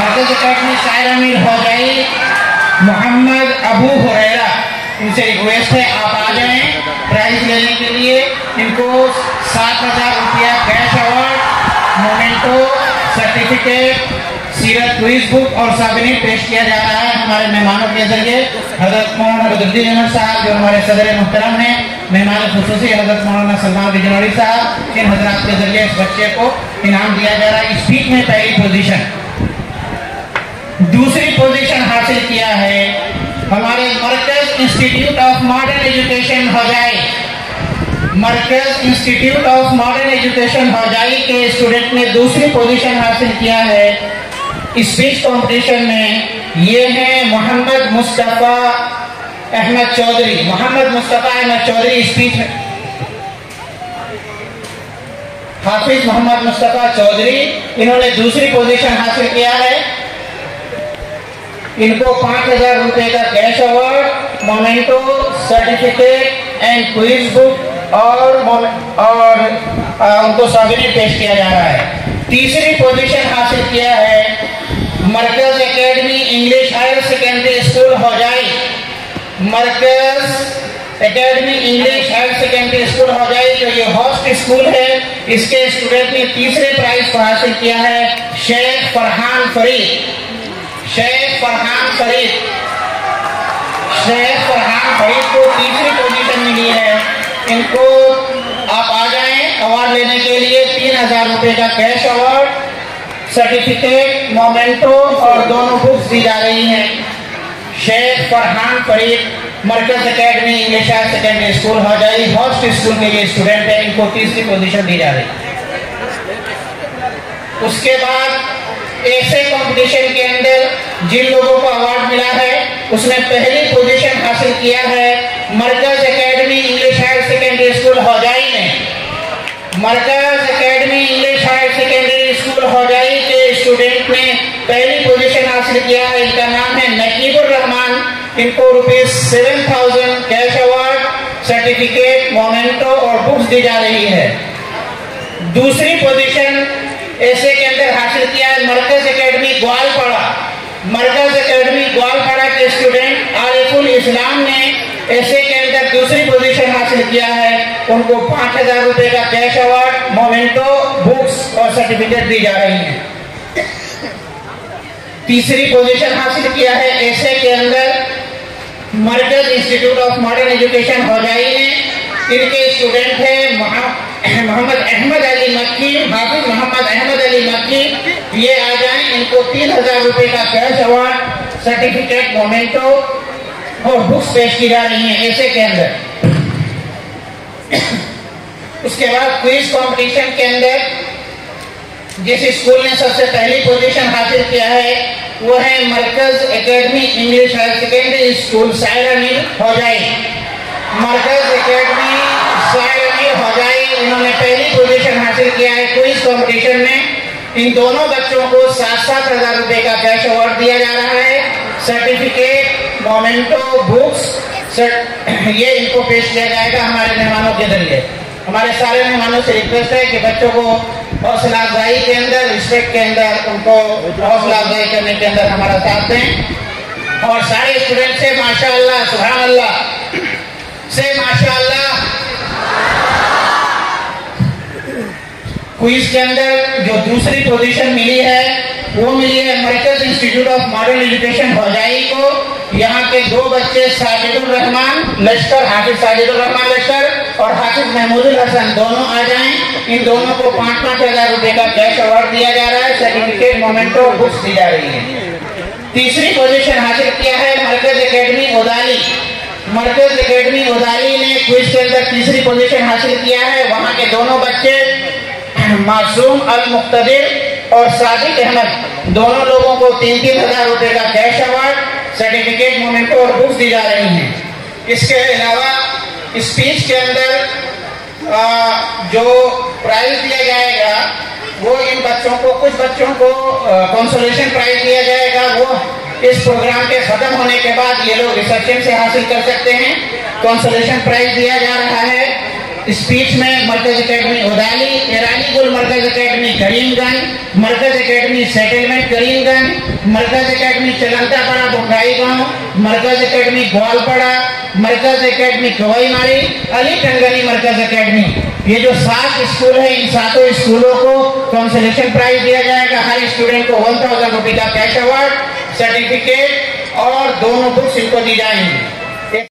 मरकज academy सायरामीर हो गई मोहम्मद अबू हुरैरा, इनसे रिक्वेस्ट है आप आ जाएं प्राइज लेने के लिए। इनको 7,000 रुपया कैश अवार्ड, मोमेंटो, सर्टिफिकेट, सीरत क्विज बुक और साबिनीर पेश किया जा रहा है हमारे मेहमानों के जरिए। हजरत मौलाना बदरुद्दीन अहमद साहब जो हमारे सदर मुहतरम हैं, मेहमान खुसूसी हजरत मौलाना सलमान बिजनौरी साहब, इन हजरात के जरिए इस बच्चे को इनाम दिया जा रहा है। स्पीच में पहली पोजीशन, दूसरी पोजीशन हासिल किया है हमारे Markaz institute of modern education Hojai. Markaz institute of modern education Hojai के स्टूडेंट ने दूसरी पोजीशन हासिल किया है स्पीच कंपटीशन में। ये है मोहम्मद मुस्तफा अहमद चौधरी। मोहम्मद मुस्तफा अहमद चौधरी स्पीच में, हाफिज मोहम्मद मुस्तफा चौधरी, इन्होंने दूसरी पोजीशन हासिल किया है। इनको 5,000 रुपए का cash award, memento, certificate and quiz book और उनको साबिनी पेश किया जा रहा है। तीसरी पोजीशन हासिल किया है Markaz academy English higher secondary school Hojai. Markaz academy English higher secondary school Hojai जो ये होस्ट स्कूल है, इसके स्टूडेंट ने तीसरे प्राइज को हासिल किया है शेख फरहान फरीद। शेख फरहान फरीद को तीसरी पोजीशन मिली है। इनको आप आ जाएं अवार्ड लेने के लिए। 3,000 रुपए का कैश अवार्ड, सर्टिफिकेट, मोमेंटो और दोनों बुक्स दी जा रही हैं। Sheikh Farhan Farid Markaz academy English higher secondary school Hojai host school के ये स्टूडेंट है, इनको तीसरी पोजीशन दी जा रही है। उसके बाद ऐसे कंपटीशन के अंदर जिन लोगों को अवार्ड मिला है उसमें पहली पोजीशन हासिल किया है Markaz academy English higher secondary school Hojai ने। Markaz academy English higher secondary school Hojai के स्टूडेंट ने पहली पोजीशन हासिल किया है। इनका नाम है नकीबुर रहमान। इनको ₹7,000 कैश अवार्ड, सर्टिफिकेट, मोमेंटो और बुक्स दी जा रही है। दूसरी पोजीशन ऐसे के अंदर हासिल किया है मरकज एकेडमी ग्वालपाड़ा। मरकज एकेडमी ग्वालपाड़ा के स्टूडेंट आरिफुल इस्लाम ने ऐसे के अंदर दूसरी पोजीशन हासिल किया है। उनको 5,000 रुपए का कैश अवार्ड, मोमेंटो, बुक्स और सर्टिफिकेट दी जा रही है। तीसरी पोजीशन हासिल किया है ऐसे के अंदर मरकज इंस्टीट्यूट ऑफ मॉडर्न एजुकेशन हौजाई ने। इनके स्टूडेंट है मोहम्मद अहमद अली मक्की, हाफिज मोहम्मद अहमद अली मक्की। ये आ जाएं, इनको 3,000 रुपए का कैश अवार्ड, सर्टिफिकेट, मोमेंटो और बुक्स पेश की जा रही हैं ऐसे के अंदर। उसके बाद क्विज कंपटीशन के अंदर जिस स्कूल ने सबसे पहली पोजीशन हासिल किया है वो है Markaz academy English higher secondary school Sairamir Hojai. Markaz academy Sairamir Hojai, इन्होंने पहली पोजीशन हासिल किया है क्विज कंपटीशन में। इन दोनों बच्चों को 7,000 रुपए का कैश अवार्ड दिया जा रहा है, सर्टिफिकेट, मोमेंटो, बुक्स ये इनको पेश किया जाएगा हमारे मेहमानों के जरिए। हमारे सारे मेहमानों से रिक्वेस्ट है कि बच्चों को हौसला अफजाई के अंदर, रिस्पेक्ट के अंदर, उनको हौसला अफजाई करने के अंदर हमारा साथ दें। और सारे स्टूडेंट से माशाअल्लाह, सुभान अल्लाह से माशाअल्लाह। क्विज के अंदर जो दूसरी पोजीशन मिली है वो मिली है मरकज इंस्टीट्यूट ऑफ मॉडर्न एजुकेशन हौजाई को। यहाँ के 2 बच्चे साजिदुर रहमान लश्कर, हाफिज साजिदुर रहमान लश्कर और हाफिज महमूदुल हसन, दोनों आ जाएं। इन दोनों को 5,000 रुपए का कैश अवार्ड दिया जा रहा है, सर्टिफिकेट, मोमेंटो, बुक्स दी जा रही है। तीसरी पोजीशन हासिल किया है मरकज एकेडमी उदाली। मरकज एकेडमी उदाली ने क्विज के अंदर तीसरी पोजीशन हासिल किया है। वहाँ के दोनों बच्चे मासूम अल मुक्तदिर और सादिक अहमद, दोनों लोगों को 3,000 रुपए का कैश अवार्ड, सर्टिफिकेट, मोमेंटो और बुक्स दी जा रही हैं। इसके अलावा स्पीच के अंदर जो प्राइज दिया जाएगा वो इन बच्चों को, कुछ बच्चों को कंसोलेशन प्राइज दिया जाएगा। वो इस प्रोग्राम के खत्म होने के बाद ये लोग रिसेप्शन से हासिल कर सकते हैं। कंसोलेशन प्राइज दिया जा रहा है स्पीच में मरकज एकेडमी उदाली, ईरानी गुल मरकज एकेडमी करीमगंज, मरकज एकेडमी सेटलमेंट करीमगंज, मरकज एकेडमी चलंतापड़ा बुंगाई गांव, मरकज एकेडमी ग्वालपड़ा, मरकज एकेडमी कवईमारी, अली टंगनी मरकज एकेडमी। ये जो 7 स्कूल है, इन 7 स्कूलों को कंसोलेशन प्राइज दिया जाएगा। हर स्टूडेंट को 1000 रुपये का कैश अवार्ड, सर्टिफिकेट और दोनों बुक्स इनको दी जाएंगी।